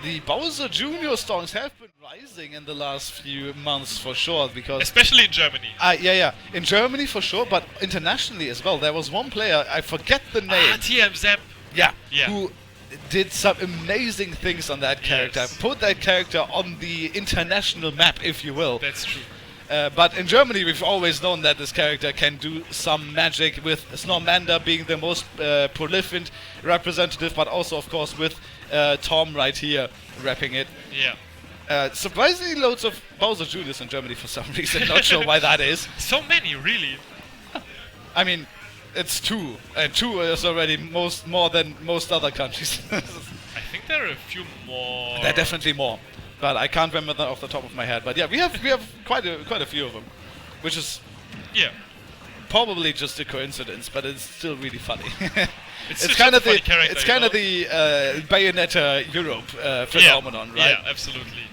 the Bowser Jr. songs have been rising in the last few months for sure, because Especially in Germany. yeah, in Germany for sure, but internationally as well. There was one player, I forget the name. TM Zap. Yeah, Yeah. who did some amazing things on that character. Yes. Put that character on the international map, if you will. That's true. But in Germany, we've always known that this character can do some magic, with Snormander being the most prolific representative, but also, of course, with Tom right here repping it. Yeah. Surprisingly, loads of Bowser Jr.'s in Germany for some reason. Not sure why that is. So many, really. I mean, it's 2, and 2 is already more than most other countries. I think there are a few more. There are definitely more, but I can't remember that off the top of my head. But yeah, we have quite a few of them, which is Yeah. probably just a coincidence, but it's still really funny. It's It's just kind a of funny the character, it's you kind of know? the Bayonetta Europe phenomenon, right? Yeah, absolutely.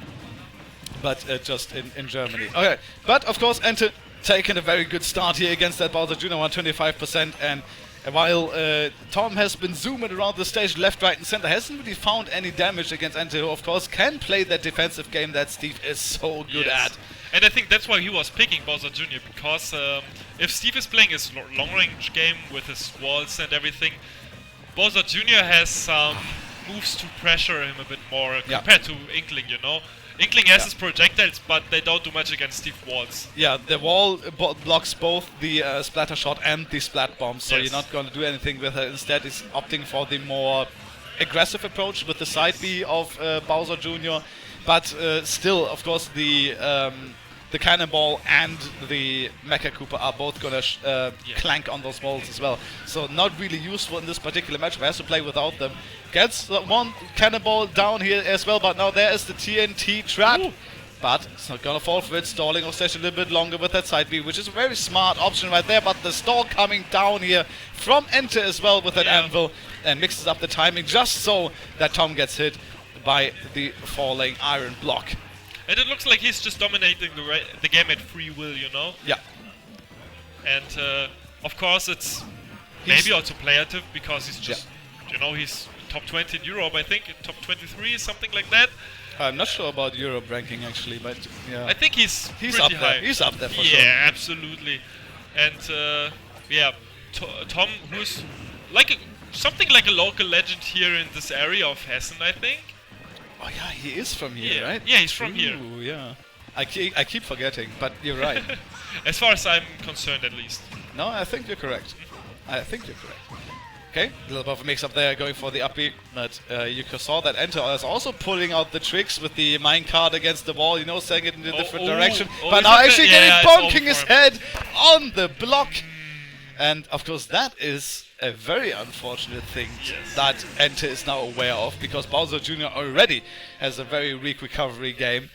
But just in Germany. Okay, but of course, Ente taking a very good start here against that Bowser Jr. 125%, and while Tom has been zooming around the stage left, right, and center, hasn't really found any damage against Ente, who of course can play that defensive game that Steve is so good at. And I think that's why he was picking Bowser Jr. because if Steve is playing his long-range game with his walls and everything, Bowser Jr. has some moves to pressure him a bit more compared to Inkling, you know? Inkling has his projectiles, but they don't do much against Steve walls. Yeah, the wall blocks both the splatter shot and the splat bomb, so you're not going to do anything with her. Instead, he's opting for the more aggressive approach with the side B of Bowser Jr. But still, of course, the Cannonball and the Mecha Koopa are both going to clank on those walls as well. So not really useful in this particular matchup. Has to play without them. Gets one Cannonball down here as well, but now there is the TNT trap. Ooh. But it's not going to fall for it. Stalling off stage a little bit longer with that side B, which is a very smart option right there. But the stall coming down here from Ente as well with that anvil, and mixes up the timing just so that Tom gets hit by the falling iron block. And it looks like he's just dominating the game at free will, you know? Yeah. And of course it's maybe also playative because he's just, you know, he's top 20 in Europe, I think, top 23, something like that. I'm not sure about Europe ranking actually, but yeah. I think he's up pretty there. high. He's up there for sure. Yeah, absolutely. And Tom, who's like something like a local legend here in this area of Hessen, I think. Oh yeah, he is from here, right? Yeah, he's from here. Yeah. I keep forgetting, but you're right. As far as I'm concerned, at least. No, I think you're correct. Okay, a little bit of a mix-up there, going for the up B, but you saw that Ente is also pulling out the tricks with the minecart against the wall, you know, saying it in a different direction, but now actually bonking his head on the block. And of course that is a very unfortunate thing that Ente is now aware of, because Bowser Jr. already has a very weak recovery game,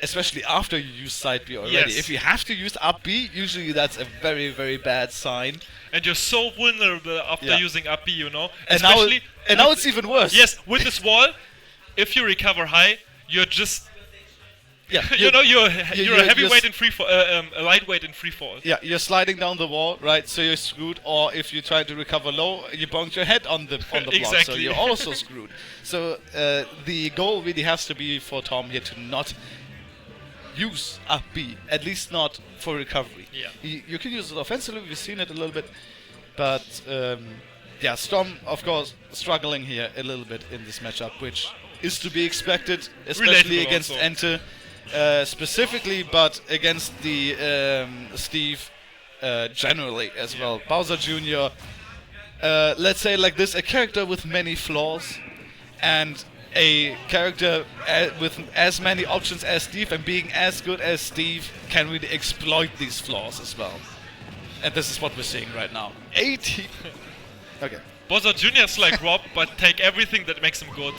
especially after you use side B already. Yes. If you have to use up B, usually that's a very, very bad sign. And you're so vulnerable after using up B, you know? And now it's even worse. Yes, with this wall, if you recover high, you're just... Yeah, you're a heavyweight in free fall, a lightweight in free fall. Yeah, you're sliding down the wall, right? So you're screwed. Or if you try to recover low, you bonked your head on the block, so you're also screwed. So the goal really has to be for Tom here to not use up B, at least not for recovery. Yeah. You can use it offensively. We've seen it a little bit, but Storm, of course, struggling here a little bit in this matchup, which is to be expected, especially Relatable against also. Ente. Specifically, but against the Steve generally as well. Bowser Jr., let's say like this, a character with many flaws, and a character with as many options as Steve, and being as good as Steve can really exploit these flaws as well. And this is what we're seeing right now. 80... Okay. Bowser Jr. is like Rob, but take everything that makes him good.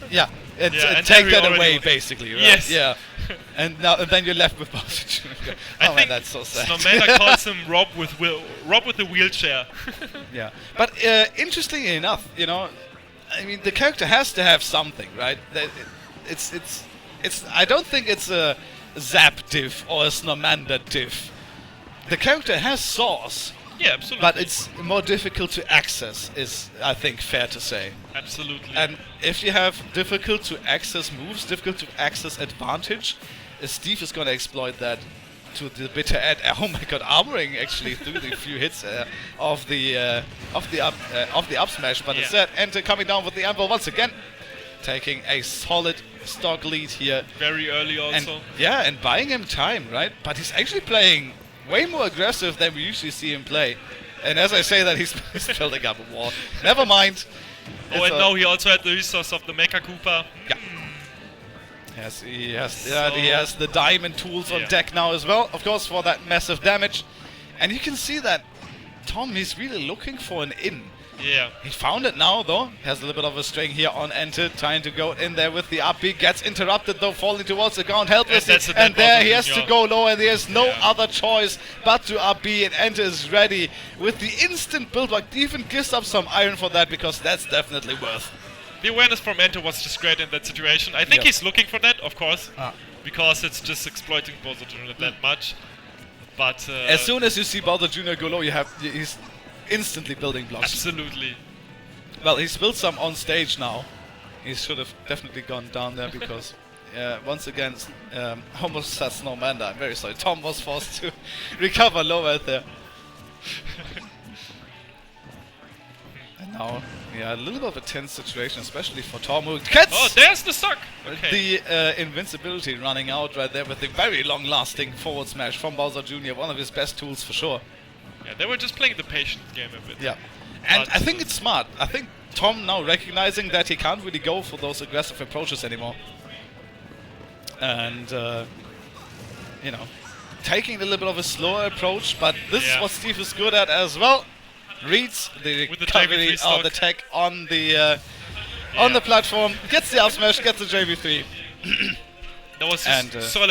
Yeah, and take that away, basically, right? Yes. Yeah. And then you're left with Bowser Jr. Oh man, that's so sad. Snormander calls him Rob with the wheelchair. Yeah, but interestingly enough, you know, I mean, the character has to have something, right? It's. I don't think it's a Zap diff or a Snormander diff. The character has sauce, Yeah, absolutely. But it's more difficult to access, is I think fair to say. Absolutely. And if you have difficult to access moves, difficult to access advantage, Steve is going to exploit that to the bitter end. Oh my god, armoring actually through the few hits of the up smash, but instead Ente coming down with the anvil once again, taking a solid stock lead here. Very early also. And buying him time, right? But he's actually playing way more aggressive than we usually see him play. And as I say that, he's building up a wall. Never mind. Oh, and now he also had the resource of the Mecha Koopa. Yeah. Yes, he has the diamond tools on deck now as well, of course, for that massive damage. And you can see that Tom, he's really looking for an in. Yeah. He found it now, though. Has a little bit of a string here on Ente, trying to go in there with the up B. Gets interrupted, though, falling towards the ground helplessly. And there he has to go low, and there's no other choice but to up B. And Ente is ready with the instant build block. Even gives up some iron for that, because that's definitely worth. The awareness from Ente was just great in that situation. I think he's looking for that, of course, because it's just exploiting Bowser Jr. that much. But as soon as you see Bowser Jr. go low, he's instantly building blocks. Absolutely. Well, he's built some on stage now. He should have definitely gone down there because, once again, almost says no man. I'm very sorry. Tom was forced to recover low out there. And now, a little bit of a tense situation, especially for Tom, who gets... Oh, there's the stock! Okay. The invincibility running out right there with the very long-lasting forward smash from Bowser Jr., one of his best tools for sure. Yeah, they were just playing the patient game a bit. Yeah. And I think it's smart. I think Tom now recognizing that he can't really go for those aggressive approaches anymore. And, taking a little bit of a slower approach, but this is what Steve is good at as well. Reads the recovery of the tech on the platform, gets the up smash, gets the JV3. That was just solid